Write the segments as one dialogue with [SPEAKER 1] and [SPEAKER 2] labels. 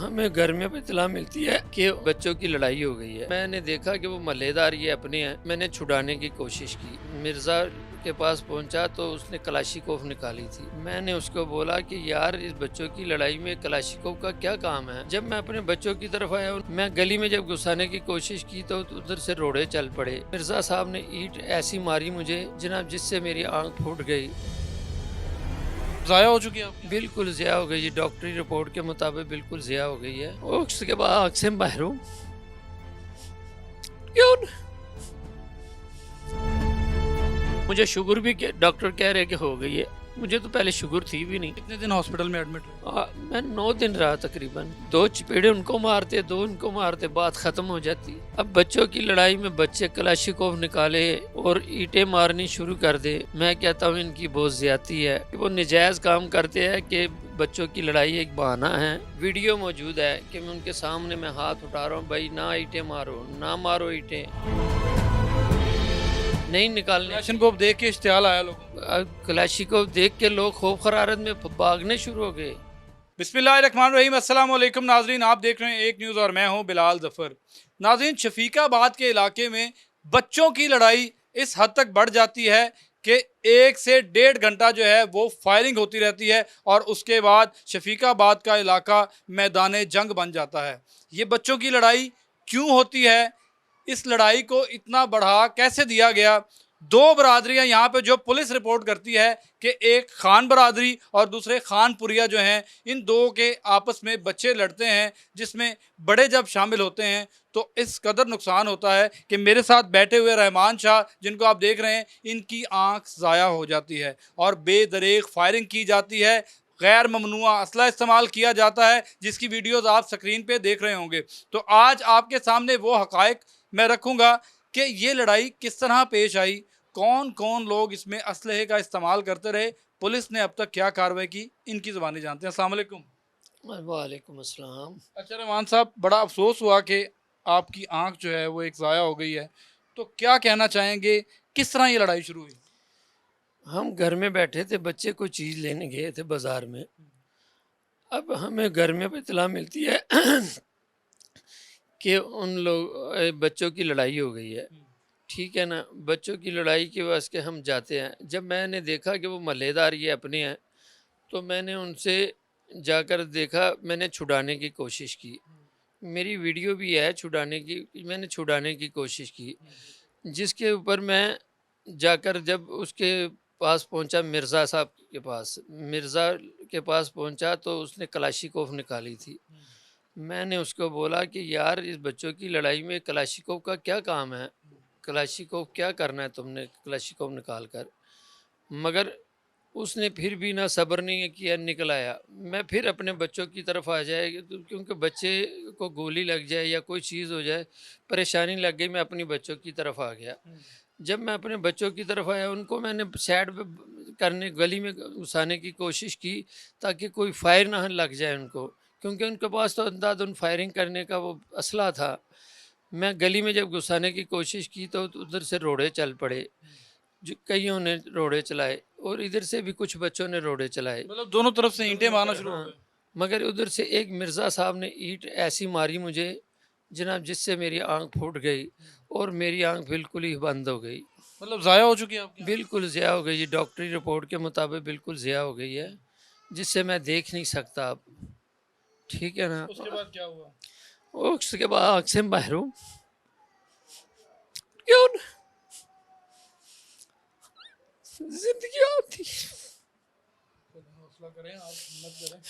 [SPEAKER 1] हमें घर में इत्तला मिलती है कि बच्चों की लड़ाई हो गई है। मैंने देखा कि वो मल्लेदार ये अपने हैं। मैंने छुड़ाने की कोशिश की। मिर्ज़ा के पास पहुंचा तो उसने कलाशिकोव निकाली थी। मैंने उसको बोला कि यार इस बच्चों की लड़ाई में कलाशिकोव का क्या काम है। जब मैं अपने बच्चों की तरफ आया, मैं गली में जब घुसाने की कोशिश की तो उधर से रोड़े चल पड़े। मिर्ज़ा साहब ने ईंट ऐसी मारी मुझे जनाब, जिससे मेरी आंख फूट गई।
[SPEAKER 2] ज़ाया हो चुकी है आपकी?
[SPEAKER 1] बिल्कुल ज़िया हो गई है, डॉक्टरी रिपोर्ट के मुताबिक बिल्कुल ज़िया हो गई है। और उसके बाद आँख से महरूम। क्यों? मुझे शुगर भी डॉक्टर कह रहे कि हो गई है। मुझे तो पहले शुगर थी भी नहीं।
[SPEAKER 2] कितने दिन हॉस्पिटल में एडमिट रहे?
[SPEAKER 1] मैं 9 दिन रहा तकरीबन। 2 चपेड़े उनको मारते, 2 उनको मारते, बात खत्म हो जाती। अब बच्चों की लड़ाई में बच्चे कलाशिकोव निकाले और ईंटें मारनी शुरू कर दे। मैं कहता हूँ इनकी बहुत ज्यादती है। वो निजायज काम करते हैं कि बच्चों की लड़ाई एक बहाना है। वीडियो मौजूद है कि मैं उनके सामने मैं हाथ उठा रहा हूँ, भाई ना ईंटें मारो, ना मारो ईंटें नहीं निकालने।
[SPEAKER 2] कलाशनकोव देख के इश्तियाल आया लोगों।
[SPEAKER 1] कलाशिकोव देख के लोग खौफ खरारत में भागने शुरू हो गए।
[SPEAKER 2] बिस्मिल्लाहिर्रहमानिर्रहीम, अस्सलाम वालेकुम नाजरीन, आप देख रहे हैं एक न्यूज़ और मैं हूं बिलाल जफर। नाजरीन, शफीकाबाद के इलाके में बच्चों की लड़ाई इस हद तक बढ़ जाती है कि 1 से 1.5 घंटा जो है वो फायरिंग होती रहती है और उसके बाद शफीकाबाद का इलाका मैदान जंग बन जाता है। ये बच्चों की लड़ाई क्यों होती है? इस लड़ाई को इतना बढ़ा कैसे दिया गया? 2 बरादरियां यहाँ पे जो पुलिस रिपोर्ट करती है कि एक खान बरादरी और दूसरे खानपुरिया जो हैं, इन दो के आपस में बच्चे लड़ते हैं, जिसमें बड़े जब शामिल होते हैं तो इस कदर नुकसान होता है कि मेरे साथ बैठे हुए रहमान शाह जिनको आप देख रहे हैं, इनकी आंख ज़ाया हो जाती है और बेदरेग फायरिंग की जाती है। गैर ममनुआ असला इस्तेमाल किया जाता है, जिसकी वीडियोज़ आप स्क्रीन पे देख रहे होंगे। तो आज आपके सामने वो हकायक मैं रखूँगा कि ये लड़ाई किस तरह पेश आई, कौन कौन लोग इसमें असलहे का इस्तेमाल करते रहे, पुलिस ने अब तक क्या कार्रवाई की, इनकी ज़बानी जानते हैं। अस्सलाम वालेकुम।
[SPEAKER 1] वालेकुम अस्सलाम।
[SPEAKER 2] अच्छा रहमान साहब, बड़ा अफसोस हुआ कि आपकी आंख जो है वो एक ज़ाया हो गई है, तो क्या कहना चाहेंगे, किस तरह ये लड़ाई शुरू हुई?
[SPEAKER 1] हम घर में बैठे थे, बच्चे कोई चीज़ लेने गए थे बाज़ार में। अब हमें घर में इत्तला मिलती है कि उन लोग बच्चों की लड़ाई हो गई है। ठीक है ना? बच्चों की लड़ाई की वजह से हम जाते हैं। जब मैंने देखा कि वो मल्लेदार ये अपने हैं, तो मैंने उनसे जाकर देखा, मैंने छुड़ाने की कोशिश की। मेरी वीडियो भी है छुड़ाने की, मैंने छुड़ाने की कोशिश की। जिसके ऊपर मैं जाकर जब उसके पास पहुंचा, मिर्ज़ा साहब के पास, मिर्ज़ा के पास पहुंचा तो उसने कलाशिकोव निकाली थी। मैंने उसको बोला कि यार इस बच्चों की लड़ाई में कलाशिकोव का क्या काम है, कलाशिकोव क्या करना है तुमने कलाशिकोव निकाल कर। मगर उसने फिर भी ना सब्र नहीं किया, निकल आया। मैं फिर अपने बच्चों की तरफ आ जाए तो क्योंकि बच्चे को गोली लग जाए या कोई चीज़ हो जाए, परेशानी लग गई, मैं अपनी बच्चों की तरफ आ गया। जब मैं अपने बच्चों की तरफ आया, उनको मैंने साइड पे करने, गली में घुसाने की कोशिश की ताकि कोई फायर ना लग जाए उनको, क्योंकि उनके पास तो अंधाधुंध फायरिंग करने का वो असला था। मैं गली में जब घुसाने की कोशिश की तो उधर से रोड़े चल पड़े, जो कईयों ने रोड़े चलाए और इधर से भी कुछ बच्चों ने रोड़े चलाए।
[SPEAKER 2] मतलब दोनों तरफ से ईंटें मारना शुरू हो
[SPEAKER 1] हाँ,
[SPEAKER 2] गए।
[SPEAKER 1] मगर उधर से एक मिर्ज़ा साहब ने ईंट ऐसी मारी मुझे जनाब, जिससे मेरी आंख फूट गई और मेरी आंख बिल्कुल ही बंद हो गई।
[SPEAKER 2] मतलब ज़ाया हो चुकी है आपकी आंख?
[SPEAKER 1] बिल्कुल ज़िया हो गई है, डॉक्टरी रिपोर्ट के मुताबिक बिल्कुल ज़िया हो गई है, जिससे मैं देख नहीं सकता अब। ठीक है ना?
[SPEAKER 2] उसके बाद क्या हुआ?
[SPEAKER 1] और उसके बाद आँख से महरूम। क्यों? जिंदगी आती।
[SPEAKER 2] हौसला करें, आप हिम्मत करें।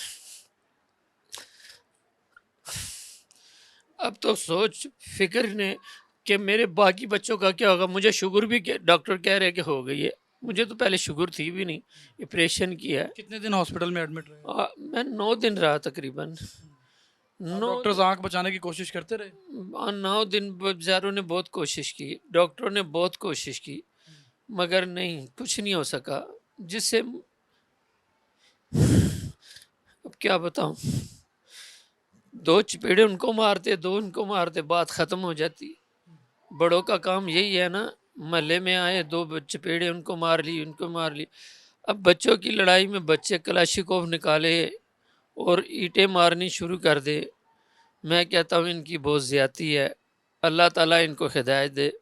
[SPEAKER 1] अब तो सोच फिक्र ने कि मेरे बाकी बच्चों का क्या होगा। मुझे शुगर भी डॉक्टर कह रहे कि हो गई है। मुझे तो पहले शुगर थी भी नहीं, ऑपरेशन किया है।
[SPEAKER 2] कितने दिन हॉस्पिटल में एडमिट रहे?
[SPEAKER 1] मैं 9 दिन रहा तकरीबन।
[SPEAKER 2] और
[SPEAKER 1] 9
[SPEAKER 2] डॉक्टर्स आंख बचाने की कोशिश करते रहे?
[SPEAKER 1] 9 दिन बेचारों ने बहुत कोशिश की, डॉक्टरों ने बहुत कोशिश की, मगर नहीं, कुछ नहीं हो सका। जिससे अब क्या बताऊं, 2 चपेड़े उनको मारते, 2 उनको मारते, बात खत्म हो जाती। बड़ों का काम यही है ना, महल्ले में आए, 2 चपेड़े उनको मार ली, उनको मार ली। अब बच्चों की लड़ाई में बच्चे कलाशिकोव निकाले और ईंटें मारनी शुरू कर दे। मैं कहता हूँ इनकी बहुत ज़्यादती है, अल्लाह ताला इनको हिदायत दे।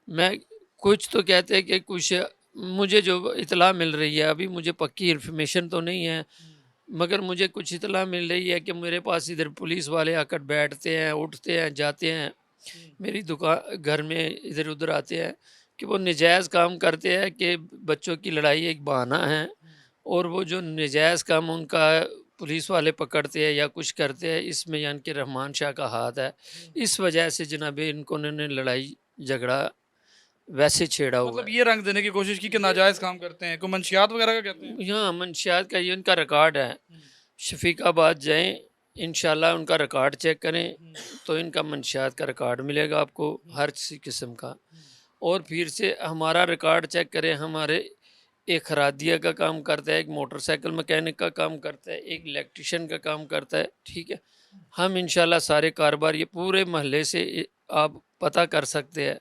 [SPEAKER 1] मैं कुछ तो कहते हैं कि कुछ मुझे जो इत्तला मिल रही है, अभी मुझे पक्की इन्फॉर्मेशन तो नहीं है, मगर मुझे कुछ इत्तला मिल रही है कि मेरे पास इधर पुलिस वाले आकर बैठते हैं, उठते हैं, जाते हैं, मेरी दुकान घर में इधर उधर आते हैं कि वो नजायज़ काम करते हैं कि बच्चों की लड़ाई एक बहाना है, और वो जो नजायज़ काम उनका पुलिस वाले पकड़ते हैं या कुछ करते हैं, इसमें यानी कि रहमान शाह का हाथ है। इस वजह से जनाब इनको ने लड़ाई झगड़ा वैसे छेड़ा हुआ
[SPEAKER 2] मतलब
[SPEAKER 1] है।
[SPEAKER 2] ये रंग देने की कोशिश की कि नाजायज़ काम करते हैं, कोई मंशियात वगैरह का कहते हैं?
[SPEAKER 1] यहाँ मंशियात का ये उनका रिकॉर्ड है, शफीकाबाद जाएँ, इंशाल्लाह उनका रिकॉर्ड चेक करें तो इनका मंशियात का रिकॉर्ड मिलेगा आपको हर किस्म का। और फिर से हमारा रिकॉर्ड चेक करें, हमारे एक खरादिया का काम करता है, एक मोटरसाइकिल मैकेनिक का काम करता है, एक इलेक्ट्रिशियन का काम करता है, ठीक है। हम इंशाल्लाह सारे कारोबार ये पूरे मोहल्ले से आप पता कर सकते हैं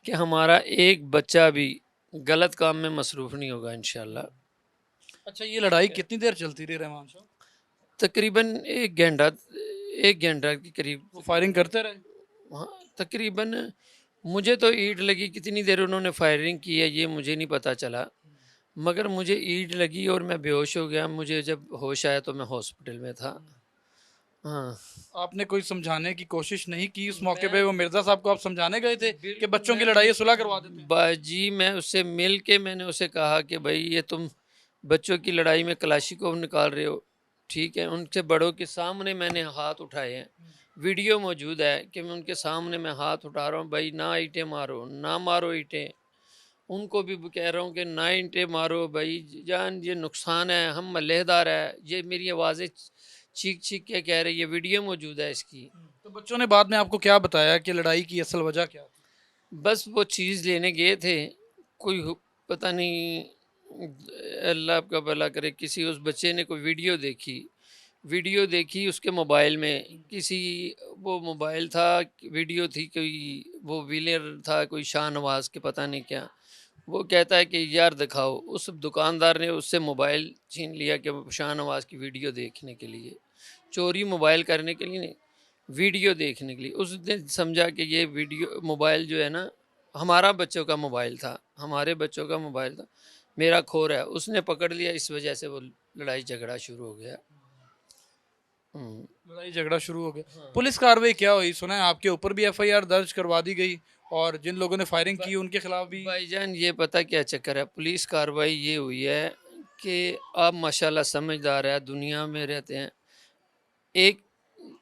[SPEAKER 1] कि हमारा एक बच्चा भी गलत काम में मसरूफ़ नहीं होगा इंशाल्लाह।
[SPEAKER 2] अच्छा, ये लड़ाई कितनी देर चलती रही रहमान साहब?
[SPEAKER 1] तकरीबन 1 घंटा के करीब।
[SPEAKER 2] वो फायरिंग करते रहे?
[SPEAKER 1] हाँ, तकरीबन मुझे तो ईद लगी, कितनी देर उन्होंने फायरिंग की है ये मुझे नहीं पता चला, मगर मुझे ईद लगी और मैं बेहोश हो गया। मुझे जब होश आया तो मैं हॉस्पिटल में था। हाँ,
[SPEAKER 2] आपने कोई समझाने की कोशिश नहीं की उस मौके पे? वो मिर्ज़ा साहब को आप समझाने गए थे कि
[SPEAKER 1] बिल्कुल
[SPEAKER 2] बच्चों की
[SPEAKER 1] मैं
[SPEAKER 2] लड़ाई है, सुलह करवा देते हैं?
[SPEAKER 1] बाजी मैं उससे मिल के मैंने उसे कहा कि भाई ये तुम बच्चों की लड़ाई में क्लाशिकोव निकाल रहे हो, ठीक है। उनसे बड़ों के सामने मैंने हाथ उठाए हैं, वीडियो मौजूद है कि मैं उनके सामने मैं हाथ उठा रहा हूँ, भाई ना ईंटें मारो, ना मारो ईंटें। उनको भी कह रहा हूँ कि ना ईंटें मारो भाई जान, ये नुकसान है, हम मल्लेदार है, ये मेरी आवाज़ें चीख चीख के कह रही है, वीडियो मौजूद है इसकी।
[SPEAKER 2] तो बच्चों ने बाद में आपको क्या बताया कि लड़ाई की असल वजह क्या थी?
[SPEAKER 1] बस वो चीज़ लेने गए थे, कोई पता नहीं, अल्लाह आपका भला करे, किसी उस बच्चे ने कोई वीडियो देखी उसके मोबाइल में, किसी वो मोबाइल था, वीडियो थी कोई, वो व्हीलर था कोई शाहनवाज के पता नहीं क्या, वो कहता है कि यार दिखाओ, उस दुकानदार ने उससे मोबाइल छीन लिया कि वो शाहनवाज की वीडियो देखने के लिए, चोरी मोबाइल करने के लिए नहीं, वीडियो देखने के लिए। उसने समझा कि ये वीडियो मोबाइल जो है ना, हमारा बच्चों का मोबाइल था, हमारे बच्चों का मोबाइल था, मेरा खो रहा है, उसने पकड़ लिया, इस वजह से वो लड़ाई झगड़ा शुरू हो गया। हम्म,
[SPEAKER 2] लड़ाई झगड़ा शुरू हो गया।
[SPEAKER 1] हाँ।
[SPEAKER 2] पुलिस कार्रवाई क्या हुई? सुना है आपके ऊपर भी एफआईआर दर्ज करवा दी गई और जिन लोगों ने फायरिंग की उनके खिलाफ भी।
[SPEAKER 1] भाईजान ये पता क्या चक्कर है, पुलिस कार्रवाई ये हुई है कि आप माशाल्लाह समझदार है, दुनिया में रहते हैं, एक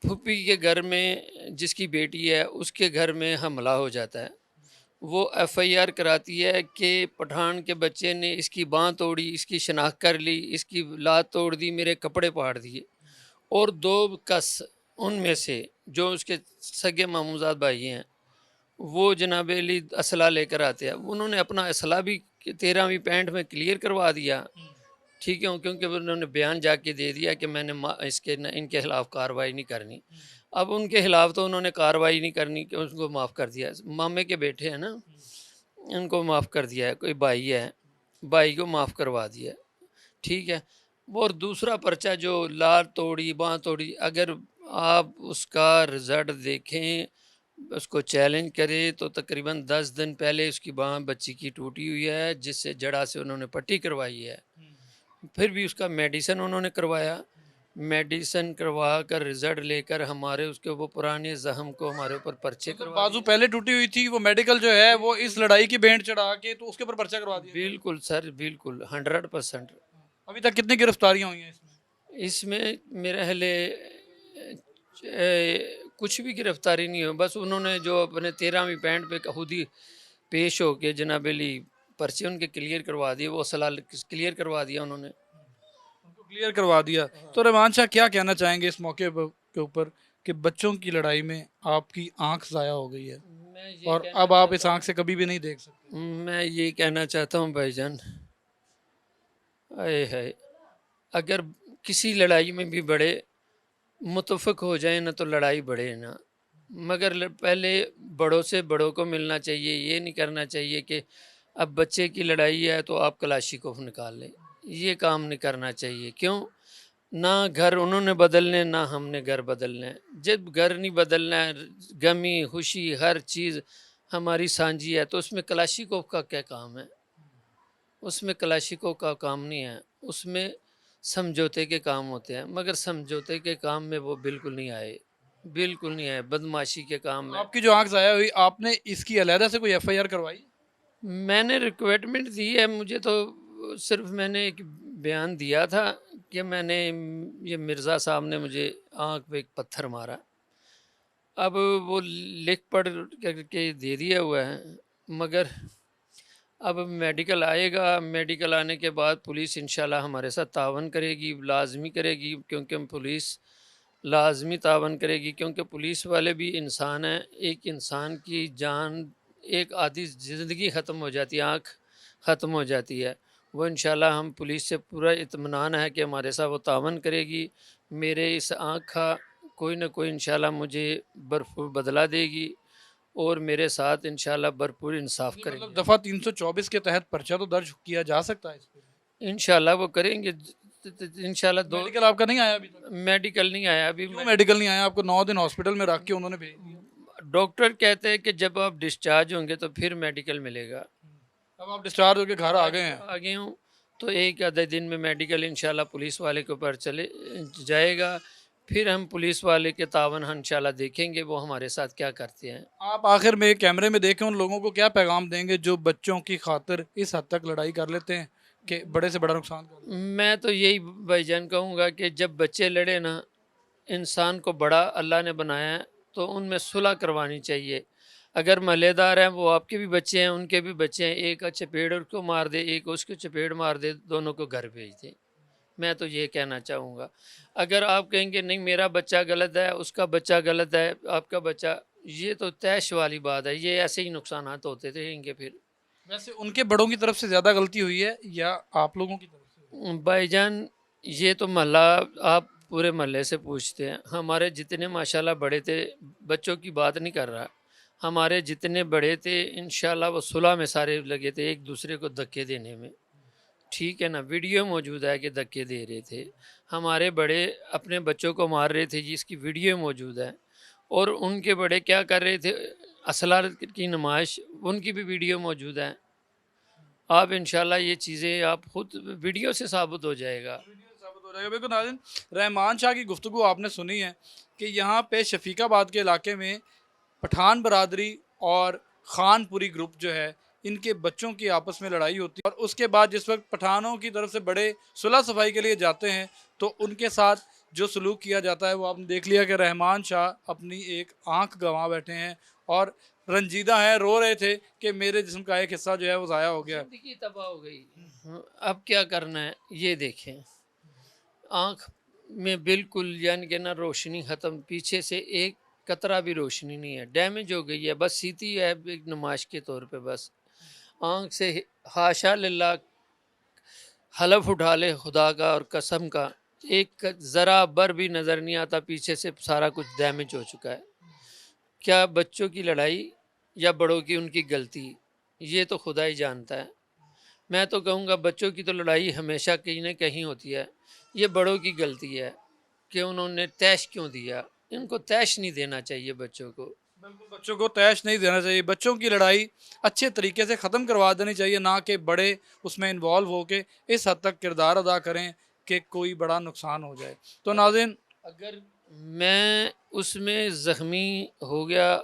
[SPEAKER 1] फूफी के घर में जिसकी बेटी है उसके घर में हमला हो जाता है, वो एफआईआर कराती है कि पठान के बच्चे ने इसकी बाँह तोड़ी, इसकी शनाख्त कर ली, इसकी लात तोड़ दी, मेरे कपड़े फाड़ दिए, और 2 कस उनमें से जो उसके सगे मामूज़ाद भाई हैं, वो जनाब अली असला लेकर आते हैं। उन्होंने अपना असला भी 13वीं पैंट में क्लियर करवा दिया, ठीक है, क्योंकि उन्होंने बयान जाके दे दिया कि मैंने इसके न इनके खिलाफ़ कार्रवाई नहीं करनी। अब उनके खिलाफ़ तो उन्होंने कार्रवाई नहीं करनी कि उसको माफ़ कर दिया। मामे के बेटे हैं ना, उनको माफ़ कर दिया है, कोई भाई है, भाई को माफ़ करवा दिया, ठीक है। वो और दूसरा पर्चा जो लात तोड़ी, बाँह तोड़ी, अगर आप उसका रिज़ल्ट देखें, उसको चैलेंज करें तो तकरीबन 10 दिन पहले उसकी बाँह बच्ची की टूटी हुई है, जिससे जड़ा से उन्होंने पट्टी करवाई है। फिर भी उसका मेडिसिन उन्होंने करवाया, मेडिसिन करवा कर रिज़ल्ट लेकर हमारे उसके वो पुराने ज़ख्म को हमारे ऊपर पर्चे
[SPEAKER 2] मतलब
[SPEAKER 1] करवा
[SPEAKER 2] बाजू
[SPEAKER 1] दिए।
[SPEAKER 2] पहले टूटी हुई थी, वो मेडिकल जो है वो इस लड़ाई की भेंट चढ़ा के तो उसके ऊपर पर्चा करवा दिया गया।
[SPEAKER 1] बिल्कुल सर, बिल्कुल 100%।
[SPEAKER 2] अभी तक कितनी गिरफ्तारियां हुई हैं इसमें?
[SPEAKER 1] इसमें मेरे हिले कुछ भी गिरफ्तारी नहीं हुई, बस उन्होंने जो अपने 13वीं पैंट पे खुद ही पेश होके जनाब अली पर्चे उनके क्लियर करवा दिए, वो सलाह क्लियर करवा दिया उन्होंने।
[SPEAKER 2] उनको क्लियर करवा दिया। तो रहमान शाह क्या कहना चाहेंगे इस मौके के ऊपर कि बच्चों की लड़ाई में आपकी आंख ज़ाया हो गई है
[SPEAKER 1] मैं ये
[SPEAKER 2] और
[SPEAKER 1] कहना
[SPEAKER 2] अब आप इस
[SPEAKER 1] चाहता
[SPEAKER 2] आंख से कभी भी नहीं देख सकते?
[SPEAKER 1] मैं ये कहना चाहता हूँ भाईजान, आए है, अगर किसी लड़ाई में भी बड़े मुतफ़िक हो जाए ना तो लड़ाई बढ़े ना, मगर पहले बड़ों से बड़ों को मिलना चाहिए, ये नहीं करना चाहिए कि अब बच्चे की लड़ाई है तो आप कलाशिकोफ निकाल लें, ये काम नहीं करना चाहिए। क्यों? ना घर उन्होंने बदलने ना हमने घर बदलने हैं। जब घर नहीं बदलना है, गमी खुशी हर चीज़ हमारी साझी है, तो उसमें क्लाशिकोव का क्या काम है? उसमें क्लाशिकोव का काम नहीं है, उसमें समझौते के काम होते हैं, मगर समझौते के काम में वो बिल्कुल नहीं आए, बिल्कुल नहीं आए, बदमाशी के काम में।
[SPEAKER 2] आपकी जो आंख ज़ाया हुई, आपने इसकी अलहदा से कोई एफआईआर करवाई?
[SPEAKER 1] मैंने रिक्वायरमेंट दी है, मुझे तो सिर्फ मैंने एक बयान दिया था कि मैंने ये मिर्ज़ा साहब ने मुझे आँख पे एक पत्थर मारा। अब वो लिख पढ़ के दे दिया हुआ है, मगर अब मेडिकल आएगा, मेडिकल आने के बाद पुलिस इंशाल्लाह हमारे साथ तावन करेगी, लाज़मी करेगी, क्योंकि हम पुलिस लाज़मी तावन करेगी, क्योंकि पुलिस वाले भी इंसान हैं। एक इंसान की जान, एक आधी ज़िंदगी ख़त्म हो जाती है, आँख ख़त्म हो जाती है। वो इंशाल्लाह हम पुलिस से पूरा इत्मीनान है कि हमारे साथ वो तावन करेगी। मेरे इस आँख का कोई न कोई इंशाल्लाह मुझे भरपूर बदला देगी और मेरे साथ इंशाल्लाह भरपूर इंसाफ़
[SPEAKER 2] नहीं, मतलब
[SPEAKER 1] करेंगे।
[SPEAKER 2] दफ़ा 324 के तहत पर्चा तो दर्ज किया जा सकता है इस पे।
[SPEAKER 1] इंशाल्लाह वो करेंगे, इंशाल्लाह दो।
[SPEAKER 2] मेडिकल आपका नहीं आया अभी तक?
[SPEAKER 1] मेडिकल नहीं आया अभी।
[SPEAKER 2] क्यों मेडिकल नहीं आया? आपको 9 दिन हॉस्पिटल में रख के उन्होंने भेज दिया।
[SPEAKER 1] डॉक्टर कहते हैं कि जब आप डिस्चार्ज होंगे तो फिर मेडिकल मिलेगा।
[SPEAKER 2] अब आप डिस्चार्ज होकर घर आ गए हैं।
[SPEAKER 1] आ गए हूँ, तो एक आधे दिन में मेडिकल इंशाल्लाह पुलिस वाले के ऊपर चले जाएगा। फिर हम पुलिस वाले के तावन हम इंशाल्लाह देखेंगे वो हमारे साथ क्या करते हैं।
[SPEAKER 2] आप आखिर में कैमरे में देखें, उन लोगों को क्या पैगाम देंगे जो बच्चों की खातिर इस हद तक लड़ाई कर लेते हैं कि बड़े से बड़ा नुकसान कर लेते
[SPEAKER 1] मैं तो यही भाईजान कहूँगा कि जब बच्चे लड़े ना, इंसान को बड़ा अल्लाह ने बनाया है, तो उनमें सुलह करवानी चाहिए। अगर महल्लेदार हैं, वो आपके भी बच्चे हैं, उनके भी बच्चे हैं, एक का चपेड़ उसको मार दे, एक उसको चपेड़ मार दे, दोनों को घर भेज दे। मैं तो ये कहना चाहूँगा। अगर आप कहेंगे नहीं मेरा बच्चा गलत है, उसका बच्चा गलत है, आपका बच्चा, ये तो तैश वाली बात है, ये ऐसे ही नुकसानात होते रहेंगे फिर।
[SPEAKER 2] हैं। वैसे उनके बड़ों की तरफ से ज़्यादा गलती हुई है या आप लोगों की तरफ से हुई
[SPEAKER 1] भाईजान, ये तो मोहल्ला, आप पूरे मोहल्ले से पूछते हैं, हमारे जितने माशाल्लाह बड़े थे, बच्चों की बात नहीं कर रहा, हमारे जितने बड़े थे इंशाल्लाह वो सुलह में सारे लगे थे, एक दूसरे को धक्के देने में। ठीक है ना, वीडियो मौजूद है कि धक्के दे रहे थे, हमारे बड़े अपने बच्चों को मार रहे थे, जिसकी वीडियो मौजूद है। और उनके बड़े क्या कर रहे थे, असला की नुमाइश, उनकी भी वीडियो मौजूद है। आप इंशाल्लाह ये चीज़ें आप खुद वीडियो से साबित हो जाएगा।
[SPEAKER 2] वीडियो साबित हो जाएगा। बिल्कुल नाज़रीन, रहमान शाह की गुफ्तगू आपने सुनी है कि यहाँ पे शफीकाबाद के इलाके में पठान बरादरी और खानपुरी ग्रुप जो है, इनके बच्चों की आपस में लड़ाई होती है और उसके बाद जिस वक्त पठानों की तरफ से बड़े सुलह सफाई के लिए जाते हैं तो उनके साथ जो सलूक किया जाता है वो आपने देख लिया कि रहमान शाह अपनी एक आंख गंवा बैठे हैं और रंजीदा हैं, रो रहे थे कि मेरे जिस्म का एक हिस्सा जो है वो ज़ाया हो गया।
[SPEAKER 1] ज़िंदगी तबाह हो गई। हाँ, अब क्या करना है ये देखें, आँख में बिल्कुल यानी कि ना रोशनी ख़त्म, पीछे से एक कतरा भी रोशनी नहीं है, डैमेज हो गई है, बस सीधी है एक नुमाइश के तौर पे बस। आँख से हाशा लिल्लाह, हलफ उठा ले खुदा का और कसम का, एक ज़रा बर भी नज़र नहीं आता, पीछे से सारा कुछ डैमेज हो चुका है। क्या बच्चों की लड़ाई या बड़ों की उनकी गलती, ये तो खुदा ही जानता है। मैं तो कहूँगा बच्चों की तो लड़ाई हमेशा कहीं न कहीं होती है, ये बड़ों की गलती है कि उन्होंने तैश क्यों दिया, इनको तैश नहीं देना चाहिए बच्चों को।
[SPEAKER 2] बिल्कुल, बच्चों को तैश नहीं देना चाहिए। बच्चों की लड़ाई अच्छे तरीके से ख़त्म करवा देनी चाहिए, ना कि बड़े उसमें इन्वॉल्व होके इस हद तक किरदार अदा करें कि कोई बड़ा नुकसान हो जाए। तो नाज़रीन,
[SPEAKER 1] अगर मैं उसमें ज़ख्मी हो गया,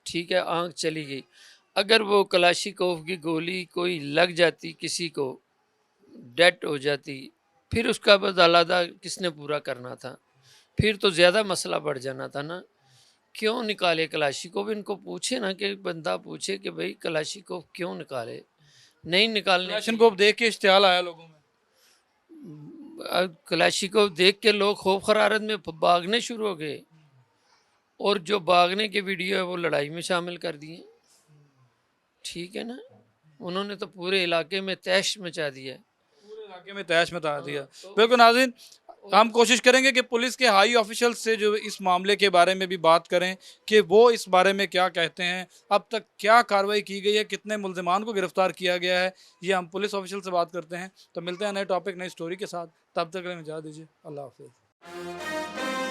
[SPEAKER 1] ठीक है, आँख चली गई, अगर वो कलाशिकोव की गोली कोई लग जाती किसी को, डेड हो जाती, फिर उसका बदला किसने पूरा करना था? फिर तो ज़्यादा मसला बढ़ जाना था ना। क्यों निकाले कलाशिकोव? इनको पूछे ना, कि बंदा पूछे कि भाई कलाशिकोव क्यों निकाले? नहीं निकालने
[SPEAKER 2] कलेक्शन
[SPEAKER 1] चाहिए।
[SPEAKER 2] को देख के इश्तियाल आया लोगों में।
[SPEAKER 1] कलाशिकोव देख के लोग खौफ खरारत में भागने शुरू हो गए, और जो भागने के वीडियो है वो लड़ाई में शामिल कर दिए। ठीक है ना, उन्होंने तो पूरे इलाके में तहश मचा दिया है।
[SPEAKER 2] पूरे इलाके में तैश मचा दिया।
[SPEAKER 1] हाँ, तो
[SPEAKER 2] बिल्कुल नाज़रीन, हम कोशिश करेंगे कि पुलिस के हाई ऑफिशियल से जो इस मामले के बारे में भी बात करें कि वो इस बारे में क्या कहते हैं, अब तक क्या कार्रवाई की गई है, कितने मुल्जिमान को गिरफ्तार किया गया है, ये हम पुलिस ऑफिशियल से बात करते हैं। तो मिलते हैं नए टॉपिक नई स्टोरी के साथ, तब तक के लिए इजाज़त दीजिए, अल्लाह हाफिज़।